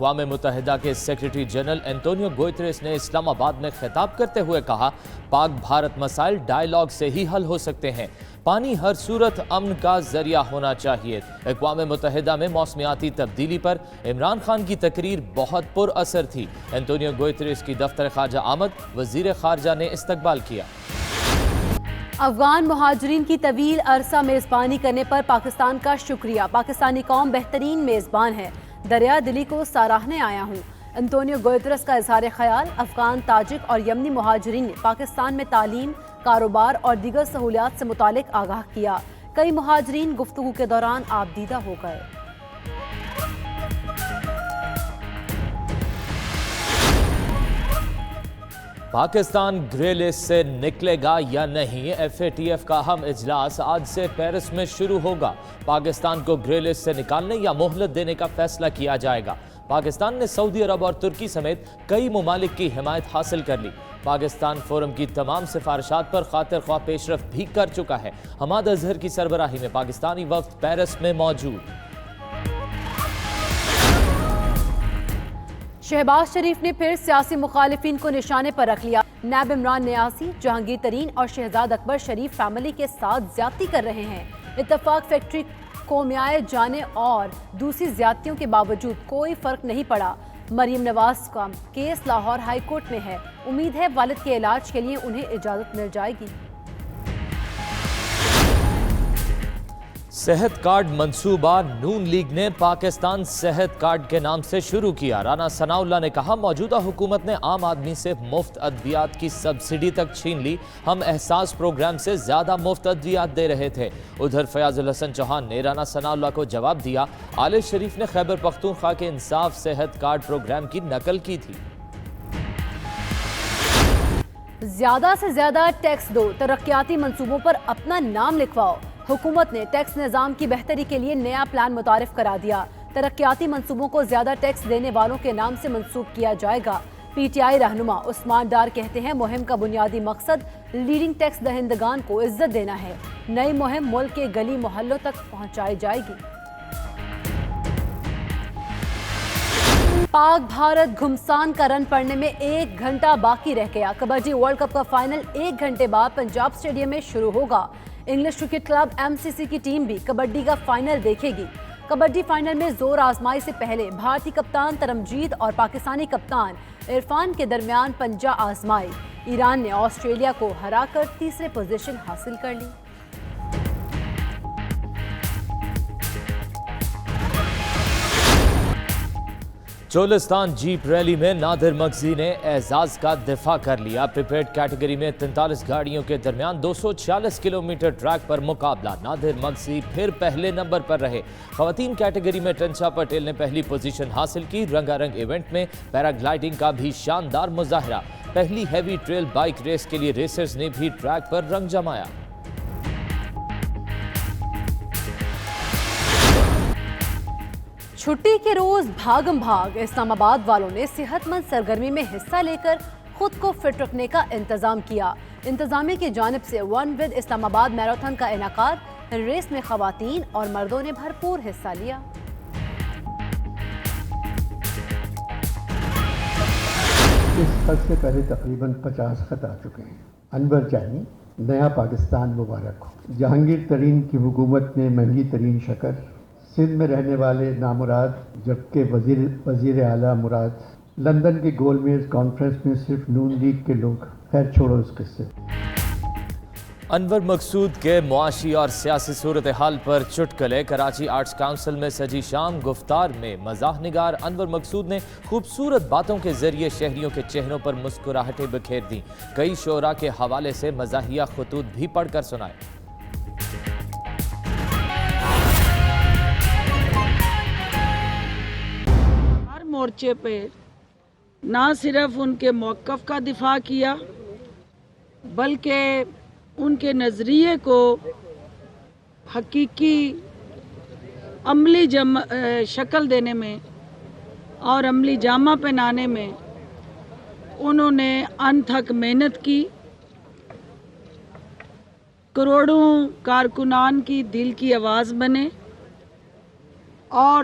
اقوام متحدہ کے سیکریٹری جنرل انتونیو گوتریس نے اسلام آباد میں خطاب کرتے ہوئے کہا، پاک بھارت مسائل ڈائیلاگ سے ہی حل ہو سکتے ہیں، پانی ہر صورت امن کا ذریعہ ہونا چاہیے۔ اقوام متحدہ میں موسمیاتی تبدیلی پر عمران خان کی تقریر بہت پر اثر تھی۔ انتونیو گوتریس کی دفتر خارجہ آمد وزیر خارجہ نے استقبال کیا۔ افغان مہاجرین کی طویل عرصہ میزبانی کرنے پر پاکستان کا شکریہ، پاکستانی قوم بہترین میزبان ہے، دریا دلی کو سراہنے آیا ہوں۔ انتونیو گوتریس کا اظہار خیال۔ افغان، تاجک اور یمنی مہاجرین نے پاکستان میں تعلیم، کاروبار اور دیگر سہولیات سے متعلق آگاہ کیا۔ کئی مہاجرین گفتگو کے دوران آبدیدہ ہو گئے۔ پاکستان گرے لسٹ سے نکلے گا یا نہیں؟ FATF کا اہم اجلاس آج سے پیرس میں شروع ہوگا۔ پاکستان کو گرے لسٹ سے نکالنے یا مہلت دینے کا فیصلہ کیا جائے گا۔ پاکستان نے سعودی عرب اور ترکی سمیت کئی ممالک کی حمایت حاصل کر لی۔ پاکستان فورم کی تمام سفارشات پر خاطر خواہ پیش رفت بھی کر چکا ہے۔ حماد اظہر کی سربراہی میں پاکستانی وفد پیرس میں موجود۔ شہباز شریف نے پھر سیاسی مخالفین کو نشانے پر رکھ لیا۔ نیب عمران نیازی، جہانگیر ترین اور شہزاد اکبر شریف فیملی کے ساتھ زیادتی کر رہے ہیں۔ اتفاق فیکٹری کومیائے جانے اور دوسری زیادتیوں کے باوجود کوئی فرق نہیں پڑا۔ مریم نواز کا کیس لاہور ہائی کورٹ میں ہے، امید ہے والد کے علاج کے لیے انہیں اجازت مل جائے گی۔ صحت کارڈ منصوبہ نون لیگ نے پاکستان صحت کارڈ کے نام سے شروع کیا۔ رانا ثناء اللہ نے کہا، موجودہ حکومت نے عام آدمی سے مفت ادویات کی سبسڈی تک چھین لی، ہم احساس پروگرام سے زیادہ مفت ادویات دے رہے تھے۔ ادھر فیاض الحسن چوہان نے رانا ثناء اللہ کو جواب دیا، آل شریف نے خیبر پختونخوا کے انصاف صحت کارڈ پروگرام کی نقل کی تھی۔ زیادہ سے زیادہ ٹیکس دو، ترقیاتی منصوبوں پر اپنا نام لکھواؤ۔ حکومت نے ٹیکس نظام کی بہتری کے لیے نیا پلان متعارف کرا دیا۔ ترقیاتی منصوبوں کو زیادہ ٹیکس دینے والوں کے نام سے منسوخ کیا جائے گا۔ PTI رہنما عثمان ڈار کہتے ہیں، مہم کا بنیادی مقصد لیڈنگ ٹیکس دہندگان کو عزت دینا ہے۔ نئی مہم ملک کے گلی محلوں تک پہنچائی جائے گی۔ پاک بھارت گھمسان کا رن پڑنے میں 1 گھنٹہ باقی رہ گیا۔ کبڈی ورلڈ کپ کا فائنل 1 گھنٹے بعد پنجاب اسٹیڈیم میں شروع ہوگا۔ انگلش کرکٹ کلب MCC کی ٹیم بھی کبڈی کا فائنل دیکھے گی۔ کبڈی فائنل میں زور آزمائی سے پہلے بھارتی کپتان ترمجیت اور پاکستانی کپتان عرفان کے درمیان پنجہ آزمائی۔ ایران نے آسٹریلیا کو ہرا کر تیسرے پوزیشن حاصل کر لی۔ چولستان جیپ ریلی میں نادر مغزی نے اعزاز کا دفاع کر لیا۔ پریپیڈ کیٹیگری میں 43 گاڑیوں کے درمیان 246 کلومیٹر ٹریک پر مقابلہ، نادر مغزی پھر پہلے نمبر پر رہے۔ خواتین کیٹیگری میں ٹنشا پٹیل نے پہلی پوزیشن حاصل کی۔ رنگا رنگ ایونٹ میں پیراگلائیڈنگ کا بھی شاندار مظاہرہ، پہلی ہیوی ٹریل بائک ریس کے لیے ریسرز نے بھی ٹریک پر رنگ جمایا۔ چھٹی کے روز بھاگم بھاگ، اسلام آباد والوں نے صحت مند سرگرمی میں حصہ لے کر خود کو فٹ رکھنے کا انتظام کیا۔ انتظامیہ کی جانب سے ون ود اسلام آباد میراتھن کا انعقاد، ریس میں خواتین اور مردوں نے بھرپور حصہ لیا۔ اس خط سے پہلے تقریباً 50 خط آ چکے ہیں۔ انور جانی، نیا پاکستان مبارک ہو۔ جہانگیر ترین کی حکومت نے مہنگی ترین شکر، سندھ میں رہنے والے نامراد جبکہ وزیر اعلیٰ مراد۔ لندن کے گول میز کانفرنس میں صرف نون لیگ کے لوگ۔ خیر چھوڑو اس قصے۔ انور مقصود کے معاشی اور سیاسی صورتحال پر چٹکلے، کراچی آرٹس کونسل میں سجی شام گفتار میں مزاح نگار انور مقصود نے خوبصورت باتوں کے ذریعے شہریوں کے چہروں پر مسکراہٹیں بکھیر دیں۔ کئی شعراء کے حوالے سے مزاحیہ خطوط بھی پڑھ کر سنائے۔ ہر مورچے پہ نہ صرف ان کے موقف کا دفاع کیا بلکہ ان کے نظریے کو حقیقی عملی شکل دینے میں اور عملی جامہ پہنانے میں انہوں نے انتھک محنت کی۔ کروڑوں کارکنان کی دل کی آواز بنے اور